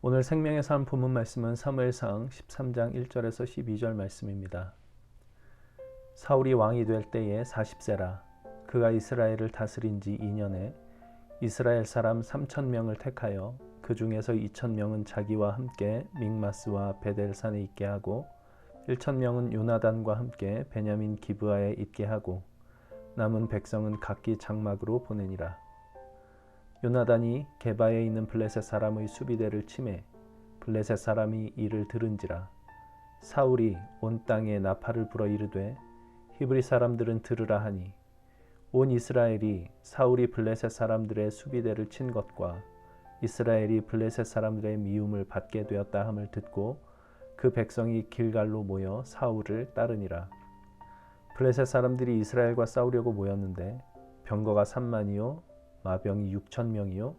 오늘 생명의 삶 본문 말씀은 사무엘상 13장 1절에서 12절 말씀입니다. 사울이 왕이 될 때에 40세라. 그가 이스라엘을 다스린 지 2년에 이스라엘 사람 3,000명을 택하여 그 중에서 2,000명은 자기와 함께 믹마스와 베델산에 있게 하고 1,000명은 요나단과 함께 베냐민 기브아에 있게 하고 남은 백성은 각기 장막으로 보내니라. 요나단이 게바에 있는 블레셋 사람의 수비대를 치매 블레셋 사람이 이를 들은지라. 사울이 온 땅에 나팔을 불어 이르되 히브리 사람들은 들으라 하니 온 이스라엘이 사울이 블레셋 사람들의 수비대를 친 것과 이스라엘이 블레셋 사람들의 미움을 받게 되었다 함을 듣고 그 백성이 길갈로 모여 사울을 따르니라. 블레셋 사람들이 이스라엘과 싸우려고 모였는데 병거가 3만이요 마병이 6,000명이요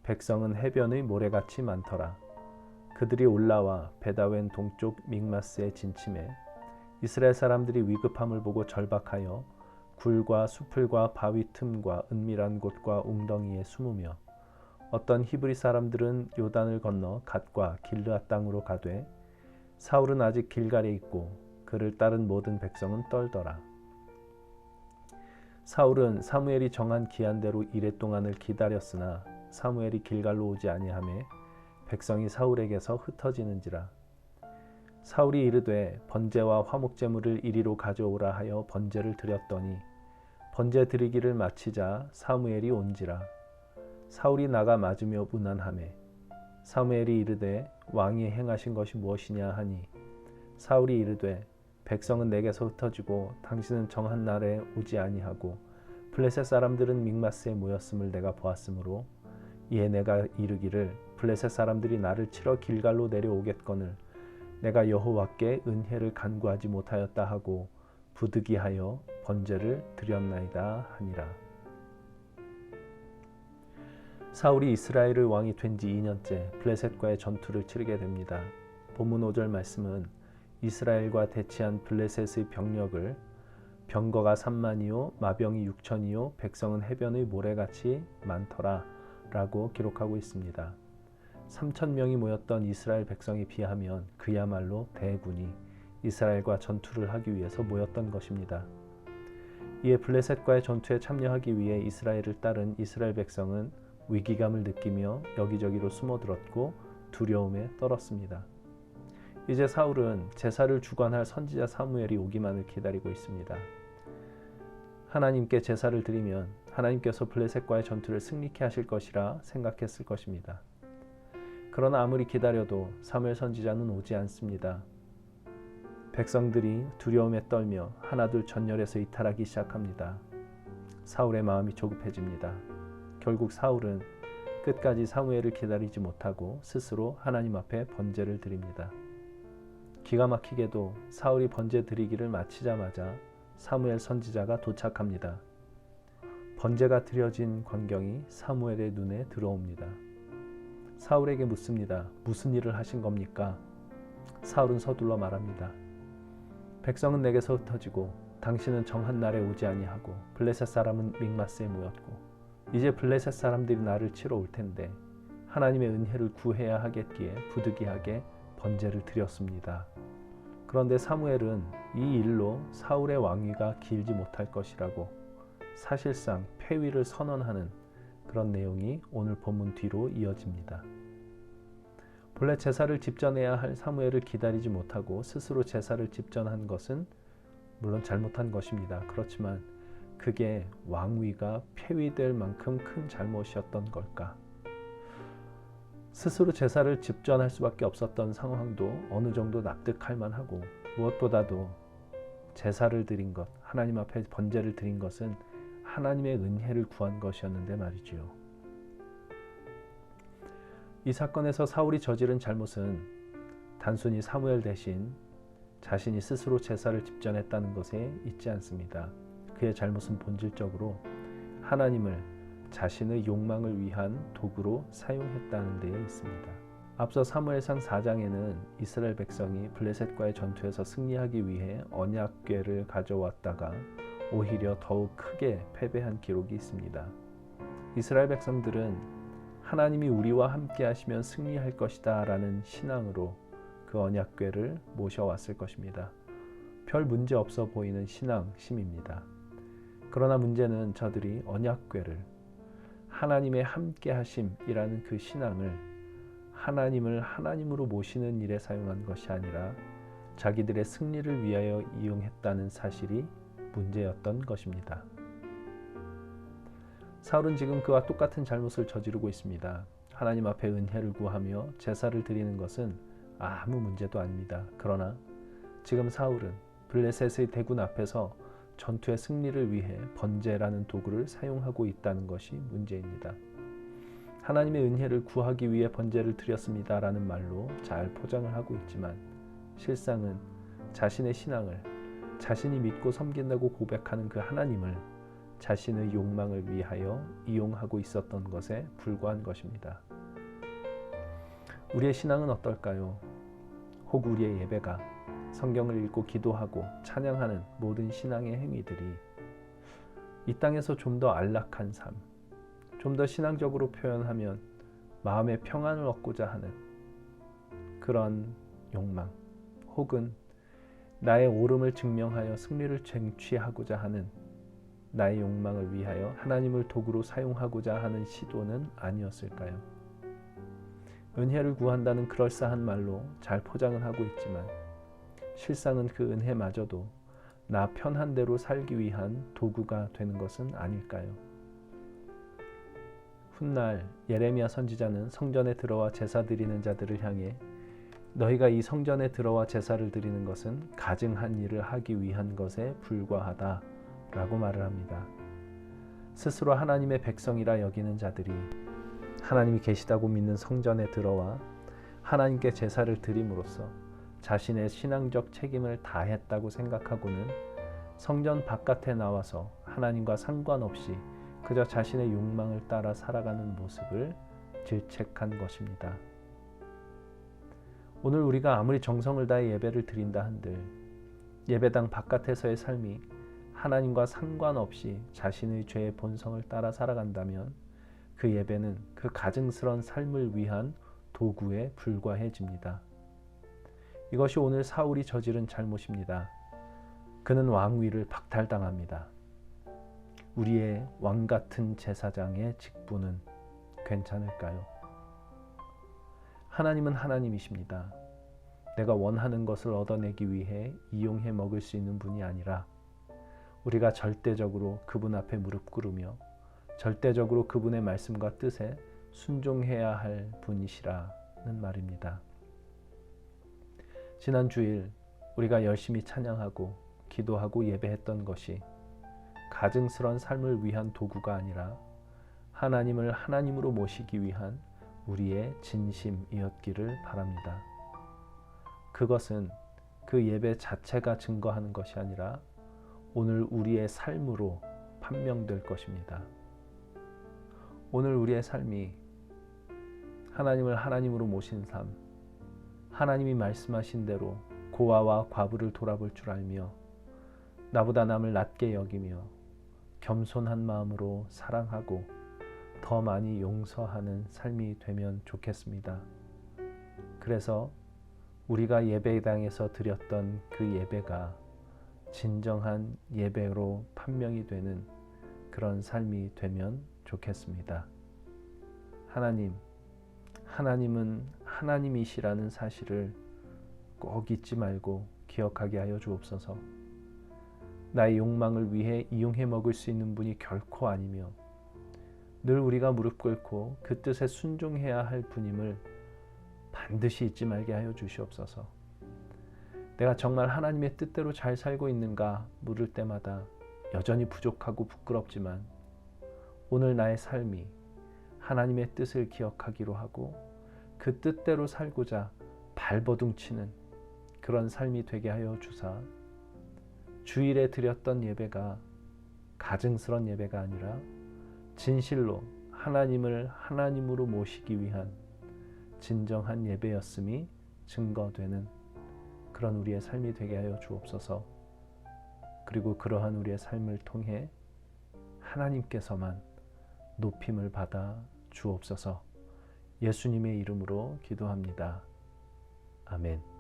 백성은 해변의 모래같이 많더라. 그들이 올라와 베다웬 동쪽 믹마스에 진침해 이스라엘 사람들이 위급함을 보고 절박하여 굴과 수풀과 바위 틈과 은밀한 곳과 웅덩이에 숨으며 어떤 히브리 사람들은 요단을 건너 갓과 길르앗 땅으로 가되 사울은 아직 길갈에 있고 그를 따른 모든 백성은 떨더라. 사울은 사무엘이 정한 기한대로 이레 동안을 기다렸으나 사무엘이 길갈로 오지 아니하매 백성이 사울에게서 흩어지는지라. 사울이 이르되 번제와 화목제물을 이리로 가져오라 하여 번제를 드렸더니 번제 드리기를 마치자 사무엘이 온지라. 사울이 나가 맞으며 문안하매 사무엘이 이르되 왕이 행하신 것이 무엇이냐 하니 사울이 이르되 백성은 내게서 흩어지고 당신은 정한 날에 오지 아니하고 블레셋 사람들은 믹마스에 모였음을 내가 보았으므로 이에 내가 이르기를 블레셋 사람들이 나를 치러 길갈로 내려오겠거늘 내가 여호와께 은혜를 간구하지 못하였다 하고 부득이하여 번제를 드렸나이다 하니라. 사울이 이스라엘의 왕이 된 지 2년째 블레셋과의 전투를 치르게 됩니다. 본문 5절 말씀은 이스라엘과 대치한 블레셋의 병력을 병거가 3만이요 마병이 6천이요 백성은 해변의 모래같이 많더라 라고 기록하고 있습니다. 3,000명이 모였던 이스라엘 백성에 비하면 그야말로 대군이 이스라엘과 전투를 하기 위해서 모였던 것입니다. 이에 블레셋과의 전투에 참여하기 위해 이스라엘을 따른 이스라엘 백성은 위기감을 느끼며 여기저기로 숨어들었고 두려움에 떨었습니다. 이제 사울은 제사를 주관할 선지자 사무엘이 오기만을 기다리고 있습니다. 하나님께 제사를 드리면 하나님께서 블레셋과의 전투를 승리케 하실 것이라 생각했을 것입니다. 그러나 아무리 기다려도 사무엘 선지자는 오지 않습니다. 백성들이 두려움에 떨며 하나둘 전열에서 이탈하기 시작합니다. 사울의 마음이 조급해집니다. 결국 사울은 끝까지 사무엘을 기다리지 못하고 스스로 하나님 앞에 번제를 드립니다. 기가 막히게도 사울이 번제 드리기를 마치자마자 사무엘 선지자가 도착합니다. 번제가 드려진 광경이 사무엘의 눈에 들어옵니다. 사울에게 묻습니다. 무슨 일을 하신 겁니까? 사울은 서둘러 말합니다. 백성은 내게서 흩어지고 당신은 정한 날에 오지 아니하고 블레셋 사람은 믹마스에 모였고 이제 블레셋 사람들이 나를 치러 올 텐데 하나님의 은혜를 구해야 하겠기에 부득이하게 번제를 드렸습니다. 그런데 사무엘은 이 일로 사울의 왕위가 길지 못할 것이라고 사실상 폐위를 선언하는 그런 내용이 오늘 본문 뒤로 이어집니다. 본래 제사를 집전해야 할 사무엘을 기다리지 못하고 스스로 제사를 집전한 것은 물론 잘못한 것입니다. 그렇지만 그게 왕위가 폐위될 만큼 큰 잘못이었던 걸까? 스스로 제사를 집전할 수밖에 없었던 상황도 어느 정도 납득할 만하고 무엇보다도 제사를 드린 것, 하나님 앞에 번제를 드린 것은 하나님의 은혜를 구한 것이었는데 말이지요. 이 사건에서 사울이 저지른 잘못은 단순히 사무엘 대신 자신이 스스로 제사를 집전했다는 것에 있지 않습니다. 그의 잘못은 본질적으로 하나님을 자신의 욕망을 위한 도구로 사용했다는 데에 있습니다. 앞서 사무엘상 4장에는 이스라엘 백성이 블레셋과의 전투에서 승리하기 위해 언약궤를 가져왔다가 오히려 더욱 크게 패배한 기록이 있습니다. 이스라엘 백성들은 하나님이 우리와 함께 하시면 승리할 것이다 라는 신앙으로 그 언약궤를 모셔왔을 것입니다. 별 문제 없어 보이는 신앙심입니다. 그러나 문제는 저들이 언약궤를 하나님의 함께 하심이라는 그 신앙을 하나님을 하나님으로 모시는 일에 사용한 것이 아니라 자기들의 승리를 위하여 이용했다는 사실이 문제였던 것입니다. 사울은 지금 그와 똑같은 잘못을 저지르고 있습니다. 하나님 앞에 은혜를 구하며 제사를 드리는 것은 아무 문제도 아닙니다. 그러나 지금 사울은 블레셋의 대군 앞에서 전투의 승리를 위해 번제라는 도구를 사용하고 있다는 것이 문제입니다. 하나님의 은혜를 구하기 위해 번제를 드렸습니다 라는 말로 잘 포장을 하고 있지만 실상은 자신의 신앙을 자신이 믿고 섬긴다고 고백하는 그 하나님을 자신의 욕망을 위하여 이용하고 있었던 것에 불과한 것입니다. 우리의 신앙은 어떨까요? 혹 우리의 예배가 성경을 읽고 기도하고 찬양하는 모든 신앙의 행위들이 이 땅에서 좀 더 안락한 삶, 좀 더 신앙적으로 표현하면 마음의 평안을 얻고자 하는 그런 욕망, 혹은 나의 옳음을 증명하여 승리를 쟁취하고자 하는 나의 욕망을 위하여 하나님을 도구로 사용하고자 하는 시도는 아니었을까요? 은혜를 구한다는 그럴싸한 말로 잘 포장은 하고 있지만 실상은 그 은혜마저도 나 편한 대로 살기 위한 도구가 되는 것은 아닐까요? 훗날 예레미야 선지자는 성전에 들어와 제사 드리는 자들을 향해 너희가 이 성전에 들어와 제사를 드리는 것은 가증한 일을 하기 위한 것에 불과하다 라고 말을 합니다. 스스로 하나님의 백성이라 여기는 자들이 하나님이 계시다고 믿는 성전에 들어와 하나님께 제사를 드림으로써 자신의 신앙적 책임을 다했다고 생각하고는 성전 바깥에 나와서 하나님과 상관없이 그저 자신의 욕망을 따라 살아가는 모습을 질책한 것입니다. 오늘 우리가 아무리 정성을 다해 예배를 드린다 한들 예배당 바깥에서의 삶이 하나님과 상관없이 자신의 죄의 본성을 따라 살아간다면 그 예배는 그 가증스러운 삶을 위한 도구에 불과해집니다. 이것이 오늘 사울이 저지른 잘못입니다. 그는 왕위를 박탈당합니다. 우리의 왕같은 제사장의 직분은 괜찮을까요? 하나님은 하나님이십니다. 내가 원하는 것을 얻어내기 위해 이용해 먹을 수 있는 분이 아니라 우리가 절대적으로 그분 앞에 무릎 꿇으며 절대적으로 그분의 말씀과 뜻에 순종해야 할 분이시라는 말입니다. 지난 주일 우리가 열심히 찬양하고 기도하고 예배했던 것이 가증스러운 삶을 위한 도구가 아니라 하나님을 하나님으로 모시기 위한 우리의 진심이었기를 바랍니다. 그것은 그 예배 자체가 증거하는 것이 아니라 오늘 우리의 삶으로 판명될 것입니다. 오늘 우리의 삶이 하나님을 하나님으로 모신 삶, 하나님이 말씀하신 대로 고아와 과부를 돌아볼 줄 알며 나보다 남을 낮게 여기며 겸손한 마음으로 사랑하고 더 많이 용서하는 삶이 되면 좋겠습니다. 그래서 우리가 예배당에서 드렸던 그 예배가 진정한 예배로 판명이 되는 그런 삶이 되면 좋겠습니다. 하나님은 하나님이시라는 사실을 꼭 잊지 말고 기억하게 하여 주옵소서. 나의 욕망을 위해 이용해 먹을 수 있는 분이 결코 아니며 늘 우리가 무릎 꿇고 그 뜻에 순종해야 할 분임을 반드시 잊지 말게 하여 주시옵소서. 내가 정말 하나님의 뜻대로 잘 살고 있는가 물을 때마다 여전히 부족하고 부끄럽지만 오늘 나의 삶이 하나님의 뜻을 기억하기로 하고 그 뜻대로 살고자 발버둥치는 그런 삶이 되게 하여 주사 주일에 드렸던 예배가 가증스러운 예배가 아니라 진실로 하나님을 하나님으로 모시기 위한 진정한 예배였음이 증거되는 그런 우리의 삶이 되게 하여 주옵소서. 그리고 그러한 우리의 삶을 통해 하나님께서만 높임을 받아 주옵소서. 예수님의 이름으로 기도합니다. 아멘.